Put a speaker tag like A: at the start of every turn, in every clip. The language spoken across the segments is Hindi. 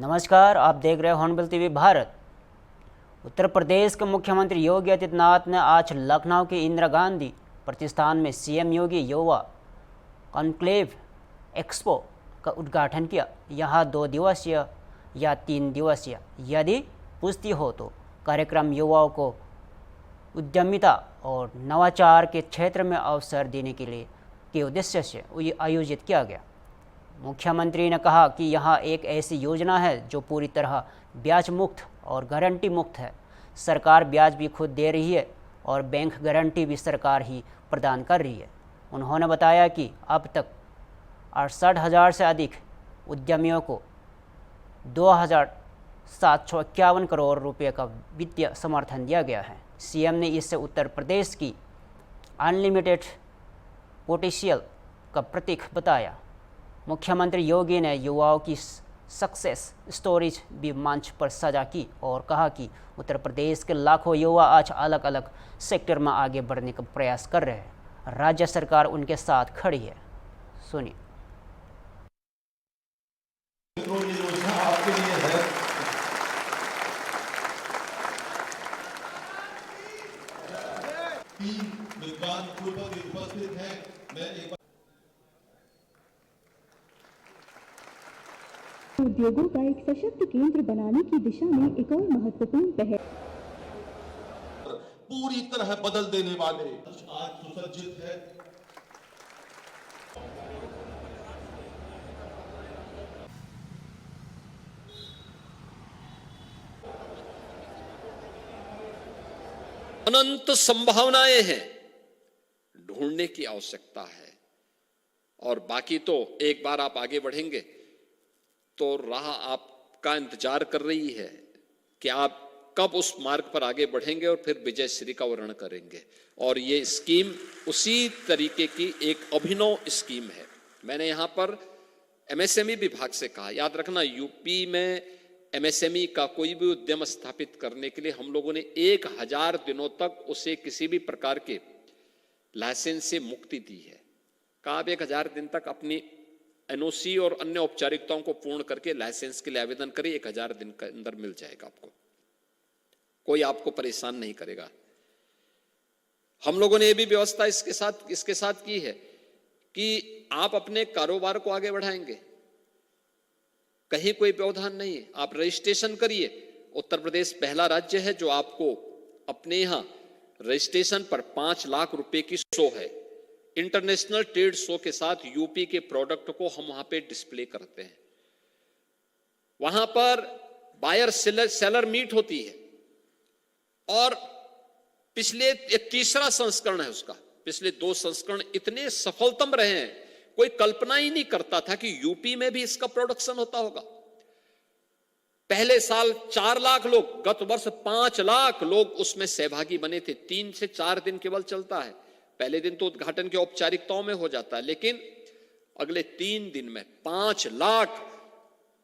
A: नमस्कार, आप देख रहे हैं हॉर्नबिल टीवी भारत। उत्तर प्रदेश के मुख्यमंत्री योगी आदित्यनाथ ने आज लखनऊ के इंदिरा गांधी प्रतिष्ठान में सीएम योगी युवा कॉन्क्लेव एक्सपो का उद्घाटन किया। यहाँ 2 दिवसीय या 3 दिवसीय यदि पुष्टि हो तो कार्यक्रम युवाओं को उद्यमिता और नवाचार के क्षेत्र में अवसर देने के उद्देश्य से आयोजित किया गया। मुख्यमंत्री ने कहा कि यह एक ऐसी योजना है जो पूरी तरह ब्याज मुक्त और गारंटी मुक्त है। सरकार ब्याज भी खुद दे रही है और बैंक गारंटी भी सरकार ही प्रदान कर रही है। उन्होंने बताया कि अब तक 68,000 से अधिक उद्यमियों को 2,751 करोड़ रुपए का वित्तीय समर्थन दिया गया है। सीएम ने इससे उत्तर प्रदेश की अनलिमिटेड पोटेंशियल का प्रतीक बताया। मुख्यमंत्री योगी ने युवाओं की सक्सेस स्टोरीज भी मंच पर साझा की और कहा कि उत्तर प्रदेश के लाखों युवा आज अलग अलग सेक्टर में आगे बढ़ने का प्रयास कर रहे हैं। राज्य सरकार उनके साथ खड़ी है। सुनिए।
B: योजना आपके लिए है। विद्वान कुलपति उपस्थित हैं। मैं एक
C: उद्योगों का एक सशक्त केंद्र बनाने की दिशा में एक और महत्वपूर्ण पहल
B: पूरी तरह बदल देने वाले आज सुसज्जित है।
D: अनंत संभावनाएं हैं, ढूंढने की आवश्यकता है। और बाकी तो एक बार आप आगे बढ़ेंगे तो राह आपका इंतजार कर रही है कि आप कब उस मार्ग पर आगे बढ़ेंगे और फिर विजय श्री का वर्ण करेंगे। और ये स्कीम उसी तरीके की एक अभिनव स्कीम है। मैंने यहां पर एमएसएमई विभाग से कहा, याद रखना यूपी में एमएसएमई का कोई भी उद्यम स्थापित करने के लिए हम लोगों ने 1000 दिनों तक उसे किसी भी प्रकार के लाइसेंस से मुक्ति दी है। कहा आप 1000 दिन तक अपनी एनओसी और अन्य औपचारिकताओं को पूर्ण करके लाइसेंस के लिए आवेदन करें, 1000 दिन के अंदर मिल जाएगा आपको, कोई आपको परेशान नहीं करेगा। हम लोगों ने यह भी व्यवस्था इसके साथ की है कि आप अपने कारोबार को आगे बढ़ाएंगे, कहीं कोई व्यवधान नहीं है। आप रजिस्ट्रेशन करिए। उत्तर प्रदेश पहला राज्य है जो आपको अपने यहां रजिस्ट्रेशन पर 5 लाख रुपए की शो है। इंटरनेशनल ट्रेड शो के साथ यूपी के प्रोडक्ट को हम वहां पे डिस्प्ले करते हैं। वहां पर बायर सेलर मीट होती है और पिछले एक तीसरा संस्करण है उसका। पिछले 2 संस्करण इतने सफलतम रहे हैं, कोई कल्पना ही नहीं करता था कि यूपी में भी इसका प्रोडक्शन होता होगा। पहले साल 4 लाख लोग, गत वर्ष 5 लाख लोग उसमें सहभागी बने थे। 3 से 4 दिन केवल चलता है। पहले दिन तो उद्घाटन की औपचारिकताओं में हो जाता है, लेकिन अगले 3 दिन में 5 लाख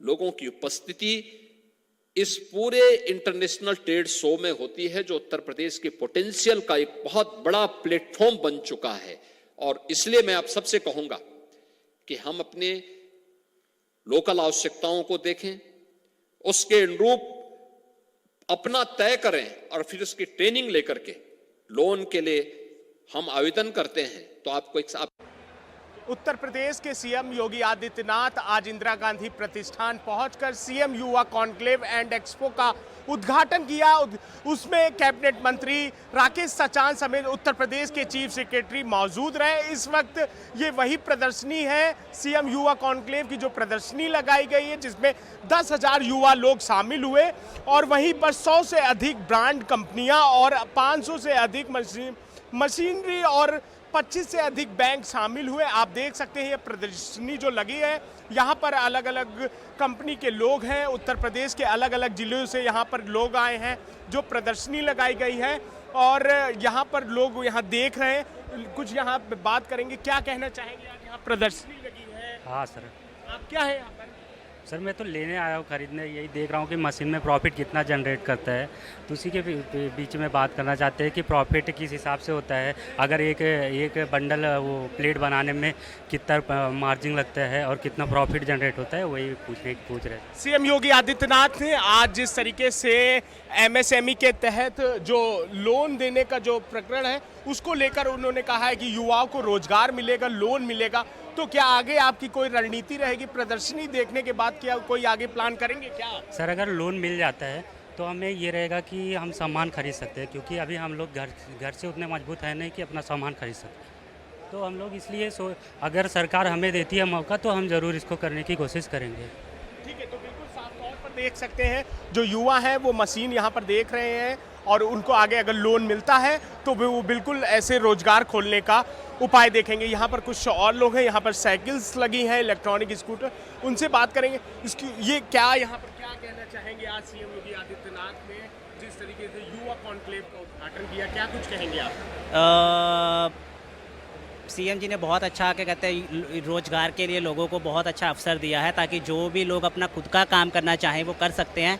D: लोगों की उपस्थिति इस पूरे इंटरनेशनल ट्रेड शो में होती है, जो उत्तर प्रदेश के पोटेंशियल का एक बहुत बड़ा प्लेटफॉर्म बन चुका है। और इसलिए मैं आप सबसे कहूंगा कि हम अपने लोकल आवश्यकताओं को देखें, उसके अनुरूप अपना तय करें और फिर उसकी ट्रेनिंग लेकर के लोन के लिए हम आवेदन करते हैं तो आपको
E: उत्तर प्रदेश के सीएम योगी आदित्यनाथ आज इंदिरा गांधी प्रतिष्ठान पहुंचकर सीएम युवा कॉन्क्लेव एंड एक्सपो का उद्घाटन किया। उसमें कैबिनेट मंत्री राकेश सचान समेत उत्तर प्रदेश के चीफ सेक्रेटरी मौजूद रहे। इस वक्त ये वही प्रदर्शनी है, सीएम युवा कॉन्क्लेव की जो प्रदर्शनी लगाई गई है, जिसमें 10,000 युवा लोग शामिल हुए और वहीं पर 100 से अधिक ब्रांड कंपनियां और 500 से अधिक मशीनरी और 25 से अधिक बैंक शामिल हुए। आप देख सकते हैं ये प्रदर्शनी जो लगी है, यहाँ पर अलग अलग कंपनी के लोग हैं। उत्तर प्रदेश के अलग अलग जिलों से यहाँ पर लोग आए हैं। जो प्रदर्शनी लगाई गई है और यहाँ पर लोग यहाँ देख रहे हैं। कुछ यहाँ पे बात करेंगे। क्या कहना चाहेंगे? आज यहाँ प्रदर्शनी लगी है।
F: हाँ सर।
E: आप क्या है यहाँ पर?
F: सर मैं तो लेने आया हूँ खरीदने, यही देख रहा हूँ कि मशीन में प्रॉफिट कितना जनरेट करता है, तो उसी के बीच में बात करना चाहते हैं कि प्रॉफिट किस हिसाब से होता है, अगर एक बंडल वो प्लेट बनाने में कितना मार्जिन लगता है और कितना प्रॉफिट जनरेट होता है, वही पूछ रहे हैं।
E: सीएम योगी आदित्यनाथ ने आज जिस तरीके से एमएसएमई के तहत जो लोन देने का जो प्रकरण है उसको लेकर उन्होंने कहा है कि युवाओं को रोजगार मिलेगा, लोन मिलेगा, तो क्या आगे आपकी कोई रणनीति रहेगी? प्रदर्शनी देखने के बाद क्या कोई आगे प्लान करेंगे क्या?
F: सर अगर लोन मिल जाता है तो हमें ये रहेगा कि हम सामान खरीद सकते हैं, क्योंकि अभी हम लोग घर से उतने मजबूत है नहीं कि अपना सामान खरीद सकते, तो हम लोग इसलिए अगर सरकार हमें देती है मौका तो हम ज़रूर इसको करने की कोशिश करेंगे।
E: ठीक है, तो बिल्कुल साफ तौर पर देख सकते हैं जो युवा हैं वो मशीन यहाँ पर देख रहे हैं और उनको आगे अगर लोन मिलता है तो वो बिल्कुल ऐसे रोजगार खोलने का उपाय देखेंगे। यहाँ पर कुछ और लोग हैं, यहाँ पर साइकिल्स लगी हैं, इलेक्ट्रॉनिक स्कूटर, उनसे बात करेंगे। इसकी ये क्या यहाँ पर क्या कहना चाहेंगे? आज सीएम योगी आदित्यनाथ ने जिस तरीके से युवा कॉन्क्लेव का उद्घाटन किया, क्या कुछ कहेंगे आप?
G: सीएम जी ने बहुत अच्छा क्या कहते हैं रोजगार के लिए लोगों को बहुत अच्छा अवसर दिया है, ताकि जो भी लोग अपना खुद का काम करना चाहें वो कर सकते हैं।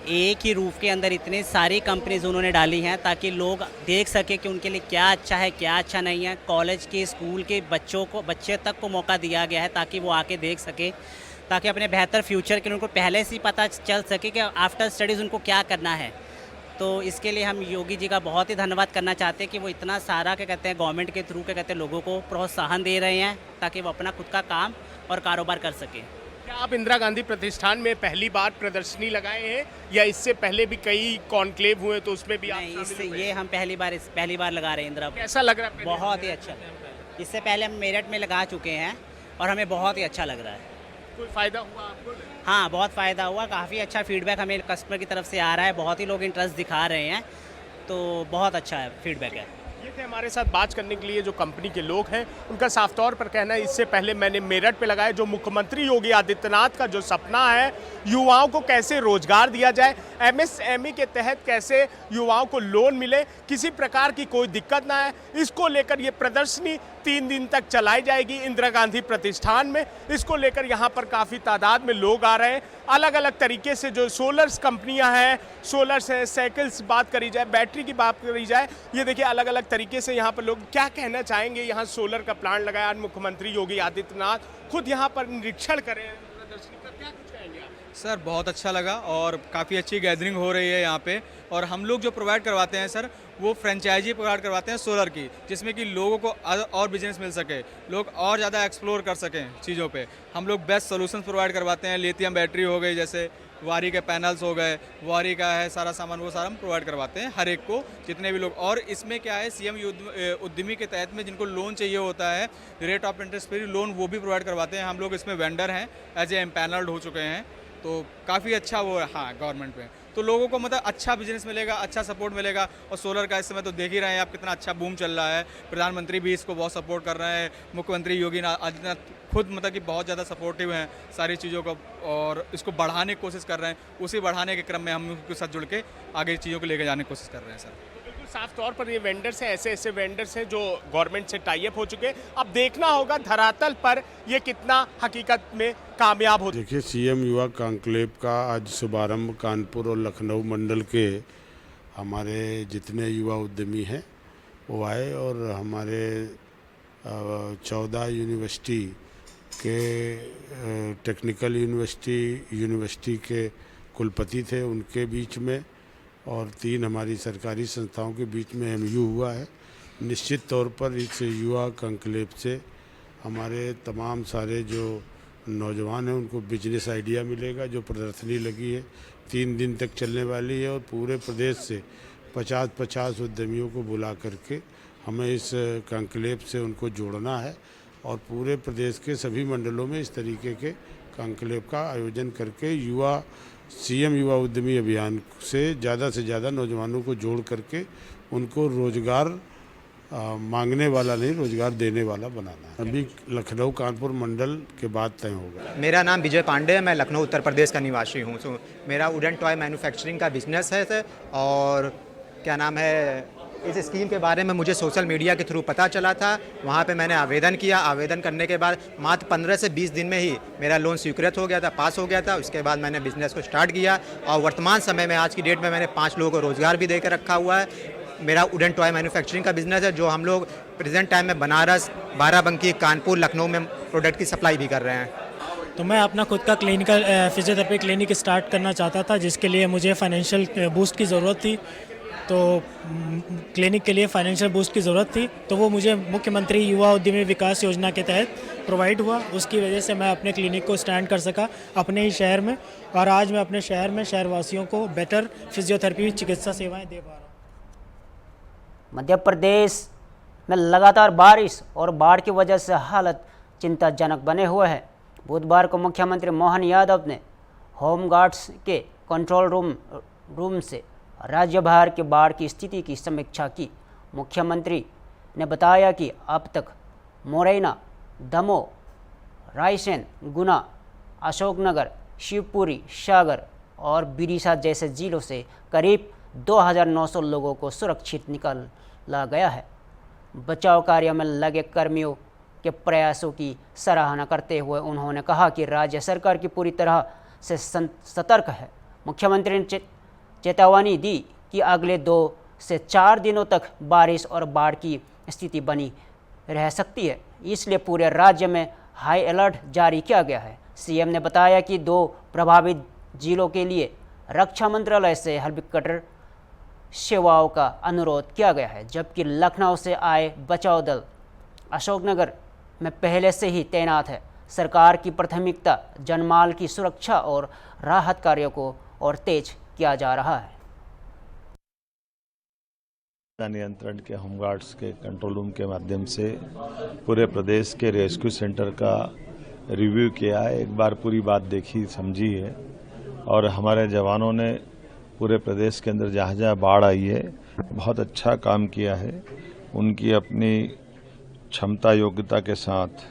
G: एक ही रूफ के अंदर इतनी सारी कंपनीज उन्होंने डाली हैं ताकि लोग देख सके कि उनके लिए क्या अच्छा है क्या अच्छा नहीं है। कॉलेज के स्कूल के बच्चे तक को मौका दिया गया है ताकि वो आके देख सके, ताकि अपने बेहतर फ्यूचर के लिए उनको पहले से ही पता चल सके कि आफ्टर स्टडीज़ उनको क्या करना है। तो इसके लिए हम योगी जी का बहुत ही धन्यवाद करना चाहते हैं कि वो इतना सारा क्या कहते हैं गवर्नमेंट के थ्रू क्या कहते हैं लोगों को प्रोत्साहन दे रहे हैं ताकि वो अपना खुद का काम और कारोबार कर सकें।
E: क्या आप इंदिरा गांधी प्रतिष्ठान में पहली बार प्रदर्शनी लगाए हैं या इससे पहले भी कई कॉन्क्लेव हुए तो उसमें भी आप
G: नहीं,
E: शामिल
G: इससे
E: हुए?
G: ये हम पहली बार लगा रहे हैं इंदिरा।
E: कैसा लग रहा है?
G: बहुत ही अच्छा। इससे पहले हम मेरठ में लगा चुके हैं और हमें बहुत ही अच्छा लग रहा है।
E: कोई फायदा हुआ आपको?
G: हाँ, बहुत फ़ायदा हुआ, काफ़ी अच्छा फीडबैक हमें कस्टमर की तरफ से आ रहा है, बहुत ही लोग इंटरेस्ट दिखा रहे हैं, तो बहुत अच्छा है फीडबैक है।
E: ये थे हमारे साथ बात करने के लिए जो कंपनी के लोग हैं, उनका साफ तौर पर कहना है इससे पहले मैंने मेरठ पे लगाया। जो मुख्यमंत्री योगी आदित्यनाथ का जो सपना है युवाओं को कैसे रोजगार दिया जाए, एमएसएमई के तहत कैसे युवाओं को लोन मिले, किसी प्रकार की कोई दिक्कत ना है, इसको लेकर ये प्रदर्शनी 3 दिन तक चलाई जाएगी इंदिरा गांधी प्रतिष्ठान में। इसको लेकर यहाँ पर काफ़ी तादाद में लोग आ रहे हैं। अलग अलग तरीके से जो सोलर्स कंपनियां हैं, सोलर्स है, साइकिल्स बात करी जाए, बैटरी की बात करी जाए, ये देखिए अलग अलग तरीके से यहाँ पर लोग क्या कहना चाहेंगे। यहाँ सोलर का प्लांट लगाया, आज मुख्यमंत्री योगी आदित्यनाथ खुद यहाँ पर निरीक्षण करें प्रदर्शनी का, क्या कुछ कहेंगे आप?
H: सर बहुत अच्छा लगा और काफ़ी अच्छी गैदरिंग हो रही है यहाँ पे। और हम लोग जो प्रोवाइड करवाते हैं सर वो फ्रेंचाइजी प्रोवाइड करवाते हैं सोलर की, जिसमें कि लोगों को और बिजनेस मिल सके, लोग और ज़्यादा एक्सप्लोर कर सकें चीज़ों पे। हम लोग बेस्ट सोल्यूशंस प्रोवाइड करवाते हैं। लिथियम बैटरी हो गई, जैसे वारी के पैनल्स हो गए, वारी का है सारा सामान, वो सारा हम प्रोवाइड करवाते हैं हर एक को, जितने भी लोग। और इसमें क्या है, सीएम उद्यमी के तहत में जिनको लोन चाहिए होता है rate of interest free loan, वो भी प्रोवाइड करवाते हैं। हम लोग इसमें वेंडर हैं, एज ए एम्पैनल्ड हो चुके हैं, तो काफ़ी अच्छा वो है। हाँ, गवर्नमेंट में तो लोगों को मतलब अच्छा बिजनेस मिलेगा, अच्छा सपोर्ट मिलेगा। और सोलर का इस समय तो देख ही रहे हैं आप कितना अच्छा बूम चल रहा है। प्रधानमंत्री भी इसको बहुत सपोर्ट कर रहे हैं, मुख्यमंत्री योगी आदित्यनाथ खुद मतलब कि बहुत ज़्यादा सपोर्टिव हैं सारी चीज़ों को, और इसको बढ़ाने की कोशिश कर रहे हैं। उसी बढ़ाने के क्रम में हम उनके साथ जुड़ के आगे चीज़ों को लेकर जाने की कोशिश कर रहे हैं सर।
E: साफ तौर पर ये वेंडर्स हैं, ऐसे वेंडर्स हैं जो गवर्नमेंट से टाई अप हो चुके हैं। अब देखना होगा धरातल पर ये कितना हकीकत में कामयाब हो।
I: देखिए, सीएम युवा कॉन्क्लेव का आज शुभारंभ कानपुर और लखनऊ मंडल के हमारे जितने युवा उद्यमी हैं वो आए, और हमारे 14 यूनिवर्सिटी के टेक्निकल यूनिवर्सिटी के कुलपति थे, उनके बीच में, और 3 हमारी सरकारी संस्थाओं के बीच में एमयू हुआ है। निश्चित तौर पर इस युवा कॉन्क्लेव से हमारे तमाम सारे जो नौजवान हैं उनको बिजनेस आइडिया मिलेगा। जो प्रदर्शनी लगी है 3 दिन तक चलने वाली है, और पूरे प्रदेश से 50-50 उद्यमियों को बुला करके हमें इस कॉन्क्लेव से उनको जोड़ना है, और पूरे प्रदेश के सभी मंडलों में इस तरीके के कॉन्क्लेव का आयोजन करके सीएम युवा उद्यमी अभियान से ज़्यादा नौजवानों को जोड़ करके उनको रोज़गार मांगने वाला नहीं, रोज़गार देने वाला बनाना है। अभी लखनऊ कानपुर मंडल के बाद तय होगा।
J: मेरा नाम विजय पांडे है, मैं लखनऊ उत्तर प्रदेश का निवासी हूँ। मेरा वुडन टॉय मैन्युफैक्चरिंग का बिजनेस है और क्या नाम है, इस स्कीम के बारे में मुझे सोशल मीडिया के थ्रू पता चला था। वहाँ पे मैंने आवेदन किया। आवेदन करने के बाद मात्र 15 से 20 दिन में ही मेरा लोन स्वीकृत हो गया था, पास हो गया था। उसके बाद मैंने बिजनेस को स्टार्ट किया और वर्तमान समय में आज की डेट में मैंने 5 लोगों को रोज़गार भी देकर रखा हुआ है। मेरा वुडन टॉय मैन्युफैक्चरिंग का बिजनेस है, जो हम लोग प्रेजेंट टाइम में बनारस, बाराबंकी, कानपुर, लखनऊ में प्रोडक्ट की सप्लाई भी कर रहे हैं।
K: तो मैं अपना खुद का क्लिनिकल फिजियोथेरेपी क्लिनिक स्टार्ट करना चाहता था, जिसके लिए मुझे फाइनेंशियल बूस्ट की ज़रूरत थी। तो क्लिनिक के लिए फाइनेंशियल बूस्ट की ज़रूरत थी, तो वो मुझे मुख्यमंत्री युवा उद्यमी विकास योजना के तहत प्रोवाइड हुआ। उसकी वजह से मैं अपने क्लिनिक को स्टैंड कर सका अपने ही शहर में, और आज मैं अपने शहर में शहरवासियों को बेटर फिजियोथेरेपी चिकित्सा सेवाएँ दे पा रहा हूँ।
A: मध्य प्रदेश में लगातार बारिश और बाढ़ की वजह से हालत चिंताजनक बने हुए हैं। बुधवार को मुख्यमंत्री मोहन यादव ने होम गार्ड्स के कंट्रोल रूम से राज्य भर के बाढ़ की स्थिति की समीक्षा की। मुख्यमंत्री ने बताया कि अब तक मोरैना, दमोह, रायसेन, गुना, अशोकनगर, शिवपुरी, सागर और विदिशा जैसे जिलों से करीब 2900 लोगों को सुरक्षित निकाला गया है। बचाव कार्य में लगे कर्मियों के प्रयासों की सराहना करते हुए उन्होंने कहा कि राज्य सरकार की पूरी तरह से सतर्क है। मुख्यमंत्री ने चेतावनी दी कि अगले 2 से 4 दिनों तक बारिश और बाढ़ की स्थिति बनी रह सकती है, इसलिए पूरे राज्य में हाई अलर्ट जारी किया गया है। सीएम ने बताया कि 2 प्रभावित जिलों के लिए रक्षा मंत्रालय से हेलीकॉप्टर सेवाओं का अनुरोध किया गया है, जबकि लखनऊ से आए बचाव दल अशोकनगर में पहले से ही तैनात है। सरकार की प्राथमिकता जनमाल की सुरक्षा और राहत कार्यों को और तेज किया जा रहा है।
L: नियंत्रण के होमगार्ड्स के कंट्रोल रूम के माध्यम से पूरे प्रदेश के रेस्क्यू सेंटर का रिव्यू किया है। एक बार पूरी बात देखी समझी है, और हमारे जवानों ने पूरे प्रदेश के अंदर जहाँ जहाँ बाढ़ आई है बहुत अच्छा काम किया है। उनकी अपनी क्षमता योग्यता के साथ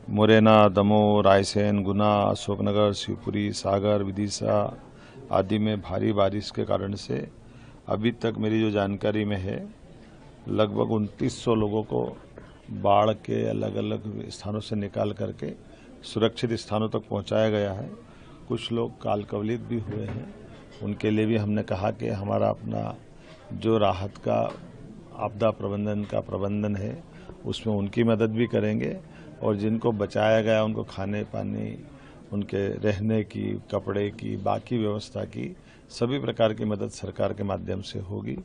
L: मुरैना, दमोह, रायसेन, गुना, अशोकनगर, शिवपुरी, सागर, विदिशा आदि में भारी बारिश के कारण से अभी तक मेरी जो जानकारी में है लगभग 2900 लोगों को बाढ़ के अलग अलग स्थानों से निकाल करके सुरक्षित स्थानों तक पहुंचाया गया है। कुछ लोग काल कवलित भी हुए हैं, उनके लिए भी हमने कहा कि हमारा अपना जो राहत का आपदा प्रबंधन का प्रबंधन है उसमें उनकी मदद भी करेंगे, और जिनको बचाया गया उनको खाने पानी, उनके रहने की, कपड़े की, बाकी व्यवस्था की सभी प्रकार की मदद सरकार के माध्यम से होगी।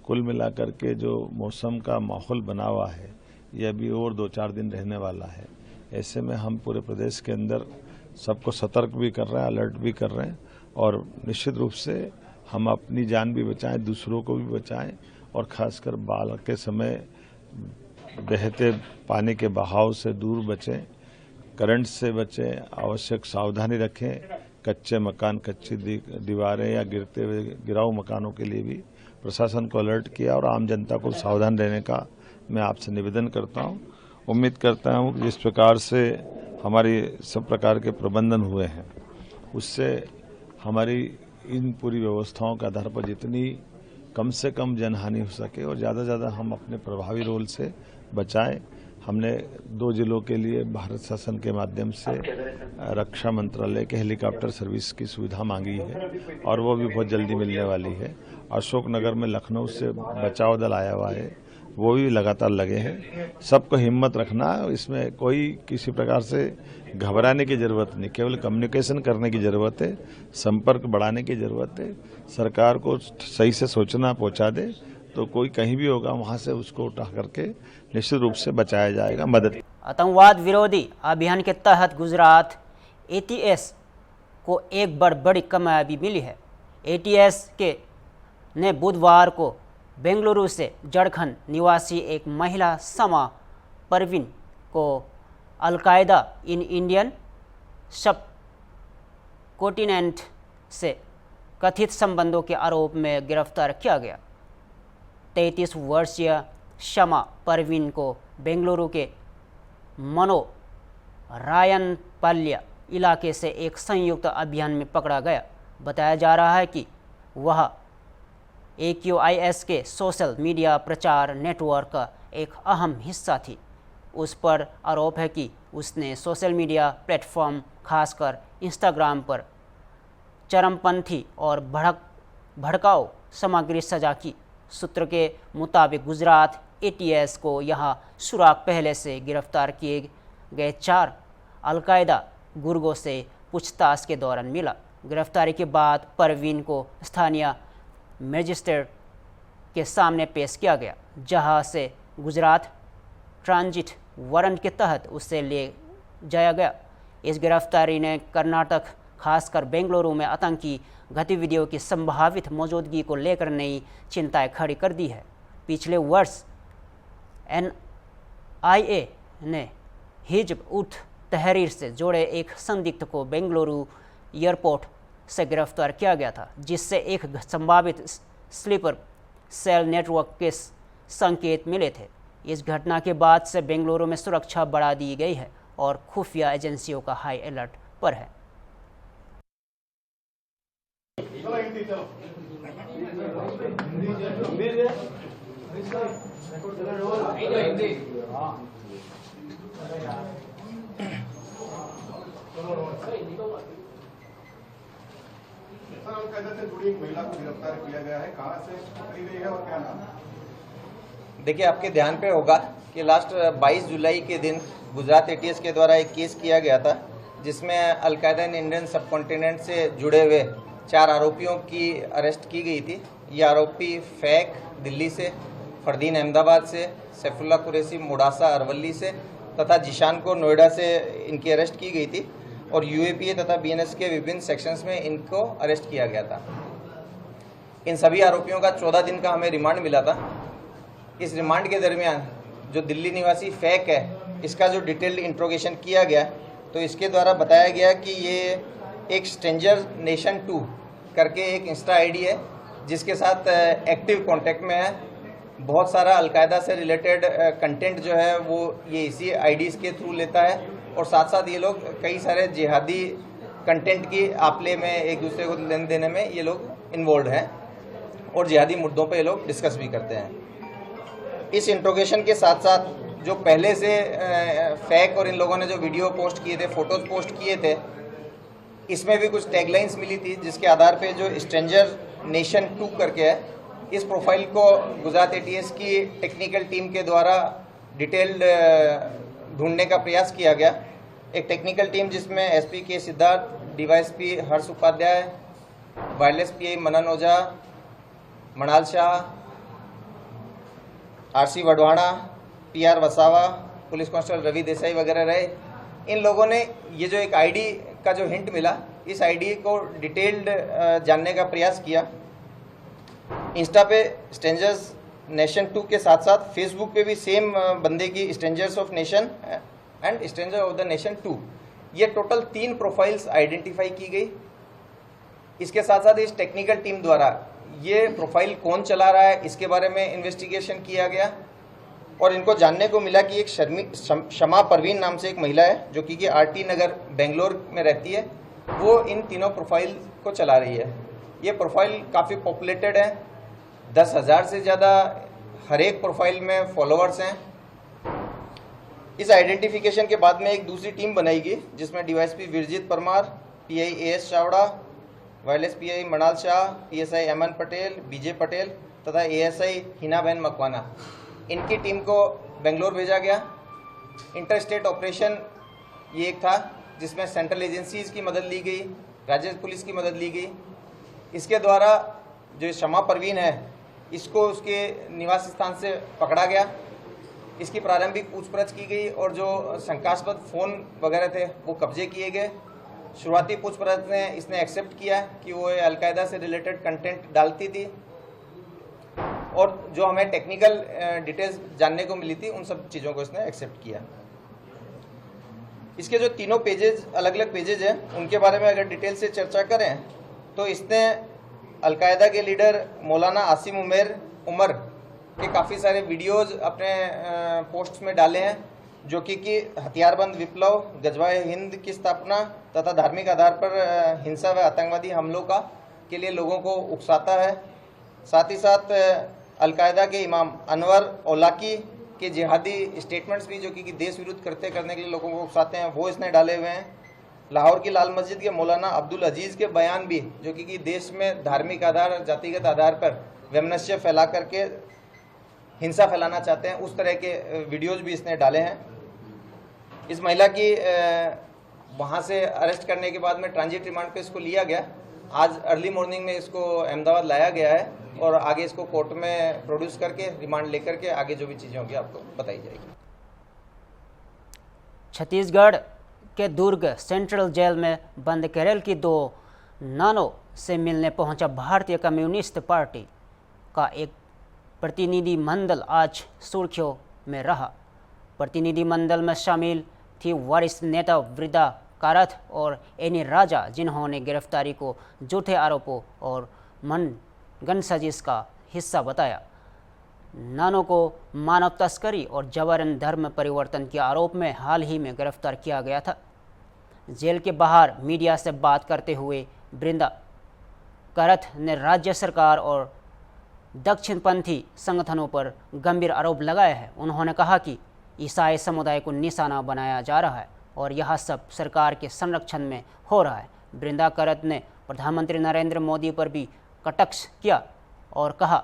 L: कुल मिलाकर के जो मौसम का माहौल बना हुआ है ये अभी और 2-4 दिन रहने वाला है। ऐसे में हम पूरे प्रदेश के अंदर सबको सतर्क भी कर रहे हैं, अलर्ट भी कर रहे हैं, और निश्चित रूप से हम अपनी जान भी बचाएं, दूसरों को भी बचाएं, और खासकर बाढ़ के समय बहते पानी के बहाव से दूर बचें, करंट से बचें, आवश्यक सावधानी रखें। कच्चे मकान, कच्ची दीवारें या गिरते हुए गिराऊ मकानों के लिए भी प्रशासन को अलर्ट किया, और आम जनता को सावधान रहने का मैं आपसे निवेदन करता हूं। उम्मीद करता हूं कि जिस प्रकार से हमारी सब प्रकार के प्रबंधन हुए हैं उससे हमारी इन पूरी व्यवस्थाओं के आधार पर जितनी कम से कम जनहानि हो सके और ज़्यादा से ज़्यादा हम अपने प्रभावी रोल से बचाएं। हमने 2 जिलों के लिए भारत शासन के माध्यम से रक्षा मंत्रालय के हेलीकॉप्टर सर्विस की सुविधा मांगी है, और वो भी बहुत जल्दी मिलने वाली है। अशोकनगर में लखनऊ से बचाव दल आया हुआ है, वो भी लगातार लगे हैं। सबको हिम्मत रखना, इसमें कोई किसी प्रकार से घबराने की ज़रूरत नहीं, केवल कम्युनिकेशन करने की ज़रूरत है, संपर्क बढ़ाने की ज़रूरत है। सरकार को सही से सूचना पहुंचा दे तो कोई कहीं भी होगा वहां से उसको उठा करके निश्चित रूप से बचाया जाएगा, मदद।
A: आतंकवाद विरोधी अभियान के तहत गुजरात एटीएस को एक बड़ी कामयाबी मिली है। एटीएस ने बुधवार को बेंगलुरु से झारखंड निवासी एक महिला समा परवीन को अलकायदा इन इंडियन सब कॉन्टिनेंट से कथित संबंधों के आरोप में गिरफ्तार किया गया। 33 वर्षीय शमा परवीन को बेंगलुरु के मनो रायनपाल्य इलाके से एक संयुक्त अभियान में पकड़ा गया। बताया जा रहा है कि वह AQIS के सोशल मीडिया प्रचार नेटवर्क का एक अहम हिस्सा थी। उस पर आरोप है कि उसने सोशल मीडिया प्लेटफॉर्म खासकर इंस्टाग्राम पर चरमपंथी और भड़काऊ सामग्री सजा की। सूत्र के मुताबिक गुजरात ATS को यह सुराग पहले से गिरफ्तार किए गए 4 अलकायदा गुर्गों से पूछताछ के दौरान मिला। गिरफ्तारी के बाद परवीन को स्थानीय मजिस्ट्रेट के सामने पेश किया गया, जहां से गुजरात ट्रांजिट वारंट के तहत उसे ले जाया गया। इस गिरफ्तारी ने कर्नाटक खासकर बेंगलुरु में आतंकी गतिविधियों की संभावित मौजूदगी को लेकर नई चिंताएं खड़ी कर दी है। पिछले वर्ष NIA ने हिजब उत तहरीर से जुड़े एक संदिग्ध को बेंगलुरु एयरपोर्ट से गिरफ्तार किया गया था, जिससे एक संभावित स्लीपर सेल नेटवर्क के संकेत मिले थे। इस घटना के बाद से बेंगलुरु में सुरक्षा बढ़ा दी गई है और खुफिया एजेंसियों का हाई अलर्ट पर है।
M: देखिए, आपके ध्यान पे होगा कि लास्ट 22 जुलाई के दिन गुजरात ATS के द्वारा एक केस किया गया था, जिसमें अलकायदा इन इंडियन सबकॉन्टिनेंट से जुड़े हुए 4 आरोपियों की अरेस्ट की गई थी। ये आरोपी फैक दिल्ली से, फरदीन अहमदाबाद से, सैफुल्ला कुरैशी मोडासा अरवली से तथा जिशान को नोएडा से इनकी अरेस्ट की गई थी और UAPA तथा BNS के विभिन्न सेक्शंस में इनको अरेस्ट किया गया था। इन सभी आरोपियों का 14 दिन का हमें रिमांड मिला था। इस रिमांड के दरमियान जो दिल्ली निवासी फैक है, इसका जो डिटेल्ड इंट्रोगेशन किया गया, तो इसके द्वारा बताया गया कि ये एक स्ट्रेंजर नेशन 2 करके एक इंस्टा ID है, जिसके साथ एक्टिव कांटेक्ट में है। बहुत सारा अलकायदा से रिलेटेड कंटेंट जो है वो ये इसी IDs के थ्रू लेता है और साथ साथ ये लोग कई सारे जिहादी कंटेंट की आपले में एक दूसरे को लेन देने में ये लोग इन्वॉल्व हैं और जिहादी मुद्दों पे ये लोग डिस्कस भी करते हैं। इस इंट्रोगेशन के साथ साथ जो पहले से फैक और इन लोगों ने जो वीडियो पोस्ट किए थे, फोटोज पोस्ट किए थे, इसमें भी कुछ टैगलाइंस मिली थी, जिसके आधार पे जो स्ट्रेंजर नेशन 2 करके है, इस प्रोफाइल को गुजरात ATS की टेक्निकल टीम के द्वारा डिटेल्ड ढूंढने का प्रयास किया गया। एक टेक्निकल टीम जिसमें SP के Siddharth, DYSP Harsh Upadhyay, wireless PI Manan Ojha, Manal Shah, RC Vadvana, PR Vasava, police constable Ravi Desai वगैरह रहे। इन लोगों ने ये जो एक ID का जो हिंट मिला, इस ID को डिटेल्ड जानने का प्रयास किया। इंस्टा पे स्ट्रेंजर्स नेशन 2 के साथ साथ फेसबुक पे भी सेम बंदे की strangers of nation and stranger of the nation 2, ये टोटल 3 प्रोफाइल्स आइडेंटिफाई की गई। इसके साथ साथ इस टेक्निकल टीम द्वारा ये प्रोफाइल कौन चला रहा है, इसके बारे में इन्वेस्टिगेशन किया गया और इनको जानने को मिला कि एक शमा परवीन नाम से एक महिला है, जो कि RT नगर बेंगलोर में रहती है। वो इन तीनों प्रोफाइल को चला रही है। ये प्रोफाइल काफ़ी पॉपुलेटेड है, 10,000 से ज़्यादा हर एक प्रोफाइल में फॉलोअर्स हैं। इस आइडेंटिफिकेशन के बाद में एक दूसरी टीम बनाएगी, जिसमें DYSP Virjit Parmar, PI AS Chavda, wireless PI Manal Shah, PSI Aman Patel, BJ Patel तथा ASI हिनाबेन मकवाना, इनकी टीम को बेंगलोर भेजा गया। इंटर स्टेट ऑपरेशन ये एक था, जिसमें सेंट्रल एजेंसीज़ की मदद ली गई, राज्य पुलिस की मदद ली गई। इसके द्वारा जो शमा परवीन है, इसको उसके निवास स्थान से पकड़ा गया। इसकी प्रारंभिक पूछपरछ की गई और जो शंकास्पद फ़ोन वगैरह थे वो कब्जे किए गए। शुरुआती पूछपरछ में इसने एक्सेप्ट किया कि वो अलकायदा से रिलेटेड कंटेंट डालती थी और जो हमें टेक्निकल डिटेल्स जानने को मिली थी, उन सब चीज़ों को इसने एक्सेप्ट किया। इसके जो तीनों पेजेज, अलग अलग पेजेज हैं, उनके बारे में अगर डिटेल से चर्चा करें तो इसने अलकायदा के लीडर मौलाना आसिम उमर के काफ़ी सारे वीडियोस अपने पोस्ट्स में डाले हैं, जो कि हथियारबंद विप्लव, गजवाए हिंद की स्थापना तथा धार्मिक आधार पर हिंसा व आतंकवादी हमलों के लिए लोगों को उकसाता है। साथ ही साथ अलकायदा के इमाम अनवर औलाकी के जिहादी स्टेटमेंट्स भी जो कि देश विरुद्ध कृत्य करने के लिए लोगों को उकसाते हैं, वो इसने डाले हुए हैं। लाहौर की लाल मस्जिद के मौलाना अब्दुल अजीज़ के बयान भी जो कि देश में धार्मिक आधार, जातिगत आधार पर वैमनस्य फैला करके हिंसा फैलाना चाहते हैं, उस तरह के वीडियोज़ भी इसने डाले हैं। इस महिला की वहाँ से अरेस्ट करने के बाद में ट्रांजिट रिमांड पे इसको लिया गया। आज अर्ली मॉर्निंग में इसको अहमदाबाद लाया गया है और आगे इसको कोर्ट में प्रोड्यूस करके रिमांड लेकर के आगे जो भी चीज़ें होंगी आपको बताई जाएगी।
A: छत्तीसगढ़ के दुर्ग सेंट्रल जेल में बंद केरल की 2 नानों से मिलने पहुंचा भारतीय कम्युनिस्ट पार्टी का एक प्रतिनिधिमंडल आज सुर्खियों में रहा। प्रतिनिधिमंडल में शामिल थी वरिष्ठ नेता वृंदा कारथ और एनी राजा, जिन्होंने गिरफ्तारी को झूठे आरोपों और मनगढ़ंत साजिश का हिस्सा बताया। नानों को मानव तस्करी और जबरन धर्म परिवर्तन के आरोप में हाल ही में गिरफ्तार किया गया था। जेल के बाहर मीडिया से बात करते हुए वृंदा कारथ ने राज्य सरकार और दक्षिणपंथी संगठनों पर गंभीर आरोप लगाए हैं। उन्होंने कहा कि ईसाई समुदाय को निशाना बनाया जा रहा है और यह सब सरकार के संरक्षण में हो रहा है। वृंदा कारथ ने प्रधानमंत्री नरेंद्र मोदी पर भी कटाक्ष किया और कहा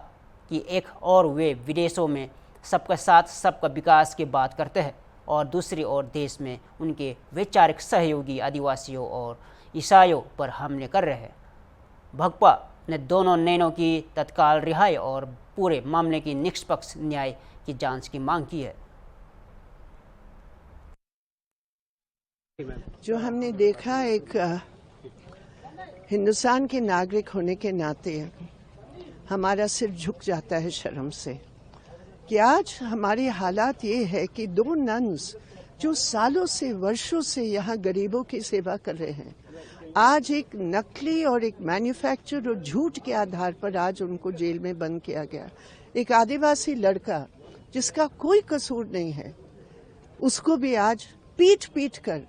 A: कि एक और वे विदेशों में सबका साथ सबका विकास की बात करते हैं और दूसरी ओर देश में उनके वैचारिक सहयोगी आदिवासियों और ईसाइयों पर हमले कर रहे हैं। भाजपा ने दोनों नैनों की तत्काल रिहाई और पूरे मामले की निष्पक्ष न्याय की जांच की मांग की है।
N: जो हमने देखा, एक हिंदुस्तान के नागरिक होने के नाते हमारा सिर झुक जाता है शर्म से कि आज हमारे हालात ये है कि 2 नन्स जो सालों से वर्षों से यहाँ गरीबों की सेवा कर रहे हैं, आज एक नकली और एक मैन्युफैक्चर और झूठ के आधार पर आज उनको जेल में बंद किया गया। एक आदिवासी लड़का जिसका कोई कसूर नहीं है, उसको भी आज पीट पीट कर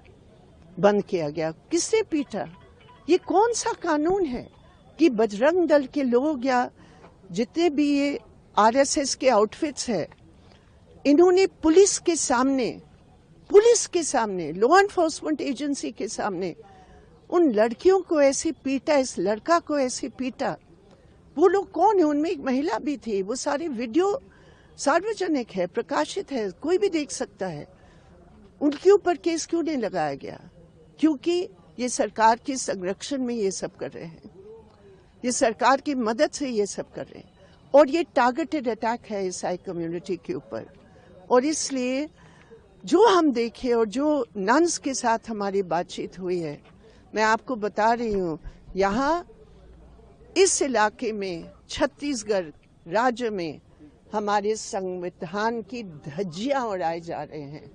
N: बंद किया गया। किसने पीटा? ये कौन सा कानून है कि बजरंग दल के लोग या जितने भी ये आरएसएस के आउटफिट्स है, इन्होंने पुलिस के सामने लॉ एनफोर्समेंट एजेंसी के सामने उन लड़कियों को ऐसे पीटा, इस लड़का को ऐसे पीटा। वो लोग कौन है? उनमें एक महिला भी थी। वो सारे वीडियो सार्वजनिक है, प्रकाशित है, कोई भी देख सकता है। उनके ऊपर केस क्यों नहीं लगाया गया? क्योंकि ये सरकार के संरक्षण में ये सब कर रहे हैं, ये सरकार की मदद से ये सब कर रहे हैं और ये टारगेटेड अटैक है ईसाई कम्युनिटी के ऊपर। और इसलिए जो हम देखे और जो नन्स के साथ हमारी बातचीत हुई है, मैं आपको बता रही हूँ, यहाँ इस इलाके में छत्तीसगढ़ राज्य में हमारे संविधान की धज्जियां उड़ाए जा रहे हैं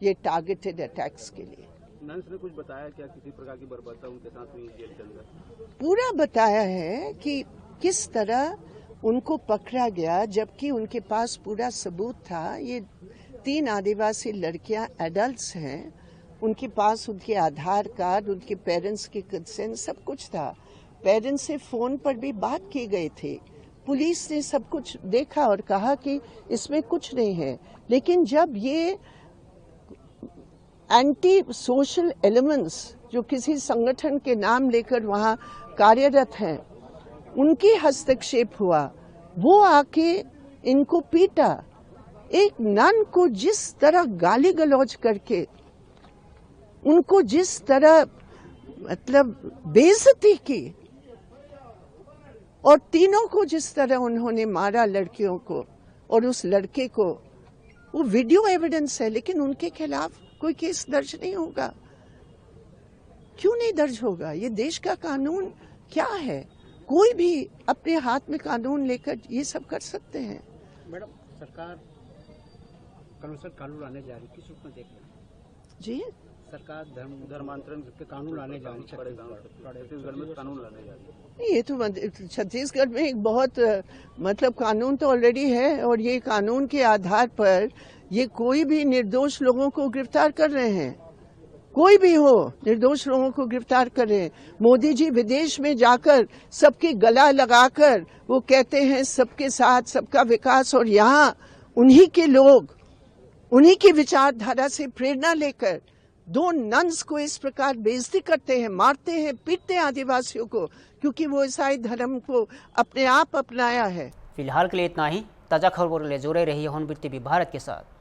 N: ये टारगेटेड अटैक्स के लिए।
O: नन्स ने कुछ बताया क्या, किसी प्रकार की बर्बरता उनके साथ हुई जेल के अंदर?
N: पूरा बताया है कि किस तरह उनको पकड़ा गया, जबकि उनके पास पूरा सबूत था। ये 3 आदिवासी लड़कियां एडल्ट्स हैं, उनके पास उनके आधार कार्ड, उनके पेरेंट्स के कंसेंट, सब कुछ था। पेरेंट्स से फोन पर भी बात की गई थी। पुलिस ने सब कुछ देखा और कहा कि इसमें कुछ नहीं है। लेकिन जब ये एंटी सोशल एलिमेंट्स जो किसी संगठन के नाम लेकर वहाँ कार्यरत हैं, उनकी हस्तक्षेप हुआ, वो आके इनको पीटा। एक नन को जिस तरह गाली गलौज करके, उनको जिस तरह मतलब बेइज्जती की, और तीनों को जिस तरह उन्होंने मारा, लड़कियों को और उस लड़के को, वो वीडियो एविडेंस है। लेकिन उनके खिलाफ कोई केस दर्ज नहीं होगा। क्यों नहीं दर्ज होगा? ये देश का कानून क्या है? कोई भी अपने हाथ में कानून लेकर ये सब कर सकते हैं।
O: मैडम, सरकार कानून लाने जा रही, किस रूप में देख रहे हैं?
N: जी,
O: सरकार धर्मांतरण के कानून लाने जा रही, छत्तीसगढ़ में कानून लाने जा रही।
N: ये तो छत्तीसगढ़ में एक बहुत मतलब कानून तो ऑलरेडी है, और ये कानून के आधार पर ये कोई भी निर्दोष लोगों को गिरफ्तार कर रहे हैं। कोई भी हो, निर्दोष लोगों को गिरफ्तार करें। मोदी जी विदेश में जाकर सबके गला लगाकर वो कहते हैं सबके साथ सबका विकास, और यहाँ उन्हीं के लोग उन्हीं की विचारधारा से प्रेरणा लेकर 2 नन्स को इस प्रकार बेइज्जती करते हैं, मारते हैं, पीटते हैं आदिवासियों को, क्योंकि वो ईसाई धर्म को अपने आप अपनाया है।
A: फिलहाल के लिए इतना ही। ताज़ा खबरों के लिए जुड़े रहिए हॉर्नबिल टीवी भारत के साथ।